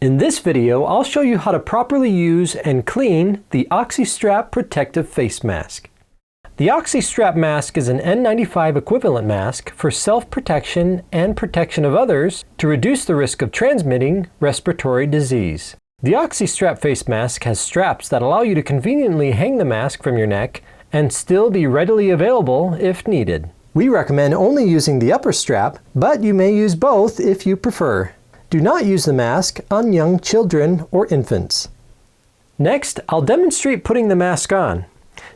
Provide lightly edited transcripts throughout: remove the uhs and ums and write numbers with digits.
In this video, I'll show you how to properly use and clean the OxyStrap Protective Face Mask. The OxyStrap mask is an N95 equivalent mask for self-protection and protection of others to reduce the risk of transmitting respiratory disease. The OxyStrap face mask has straps that allow you to conveniently hang the mask from your neck and still be readily available if needed. We recommend only using the upper strap, but you may use both if you prefer. Do not use the mask on young children or infants. Next, I'll demonstrate putting the mask on.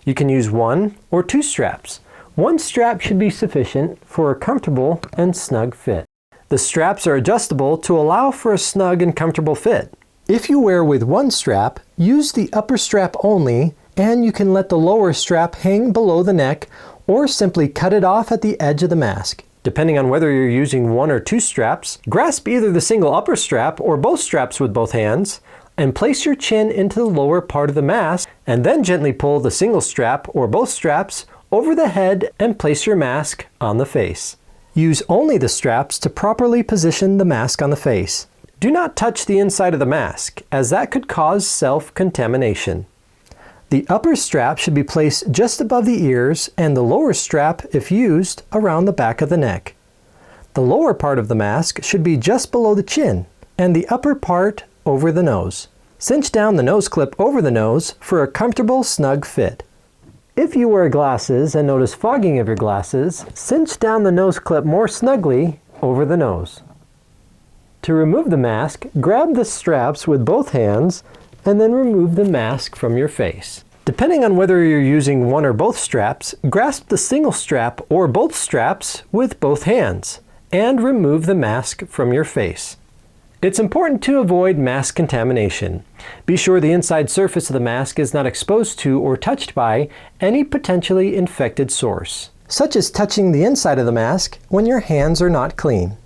You can use one or two straps. One strap should be sufficient for a comfortable and snug fit. The straps are adjustable to allow for a snug and comfortable fit. If you wear with one strap, use the upper strap only, and you can let the lower strap hang below the neck or simply cut it off at the edge of the mask. Depending on whether you're using one or two straps, grasp either the single upper strap or both straps with both hands, and place your chin into the lower part of the mask, and then gently pull the single strap or both straps over the head and place your mask on the face. Use only the straps to properly position the mask on the face. Do not touch the inside of the mask, as that could cause self-contamination. The upper strap should be placed just above the ears, and the lower strap, if used, around the back of the neck. The lower part of the mask should be just below the chin, and the upper part over the nose. Cinch down the nose clip over the nose for a comfortable, snug fit. If you wear glasses and notice fogging of your glasses, cinch down the nose clip more snugly over the nose. To remove the mask, grab the straps with both hands and then remove the mask from your face. Depending on whether you're using one or both straps, grasp the single strap or both straps with both hands and remove the mask from your face. It's important to avoid mask contamination. Be sure the inside surface of the mask is not exposed to or touched by any potentially infected source, such as touching the inside of the mask when your hands are not clean.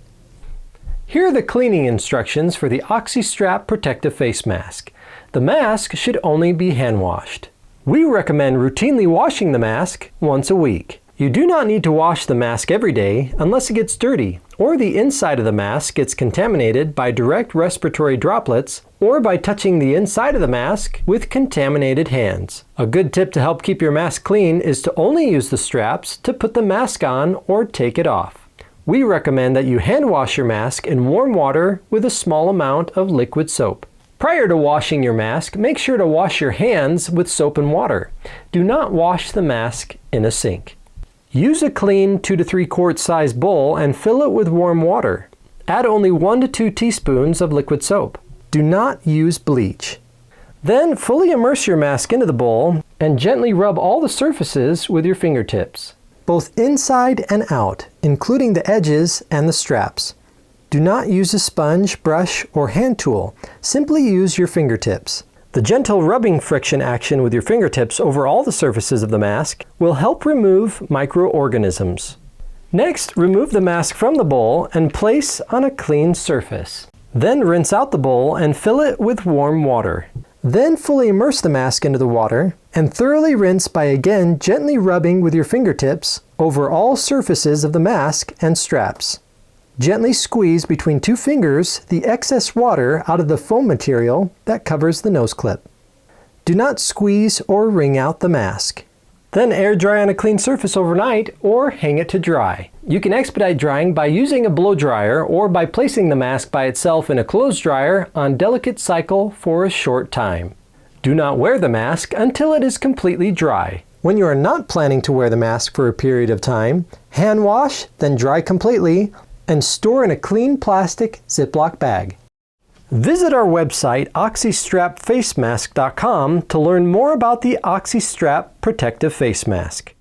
Here are the cleaning instructions for the OxyStrap Protective Face Mask. The mask should only be hand washed. We recommend routinely washing the mask once a week. You do not need to wash the mask every day unless it gets dirty, or the inside of the mask gets contaminated by direct respiratory droplets, or by touching the inside of the mask with contaminated hands. A good tip to help keep your mask clean is to only use the straps to put the mask on or take it off. We recommend that you hand wash your mask in warm water with a small amount of liquid soap. Prior to washing your mask, make sure to wash your hands with soap and water. Do not wash the mask in a sink. Use a clean 2 to 3 quart size bowl and fill it with warm water. Add only 1 to 2 teaspoons of liquid soap. Do not use bleach. Then fully immerse your mask into the bowl and gently rub all the surfaces with your fingertips, both inside and out, including the edges and the straps. Do not use a sponge, brush, or hand tool. Simply use your fingertips. The gentle rubbing friction action with your fingertips over all the surfaces of the mask will help remove microorganisms. Next, remove the mask from the bowl and place on a clean surface. Then rinse out the bowl and fill it with warm water. Then fully immerse the mask into the water and thoroughly rinse by again gently rubbing with your fingertips over all surfaces of the mask and straps. Gently squeeze between 2 fingers the excess water out of the foam material that covers the nose clip. Do not squeeze or wring out the mask. Then air dry on a clean surface overnight or hang it to dry. You can expedite drying by using a blow dryer or by placing the mask by itself in a clothes dryer on delicate cycle for a short time. Do not wear the mask until it is completely dry. When you are not planning to wear the mask for a period of time, hand wash, then dry completely, and store in a clean plastic Ziploc bag. Visit our website OxyStrapFaceMask.com to learn more about the OxyStrap Protective Face Mask.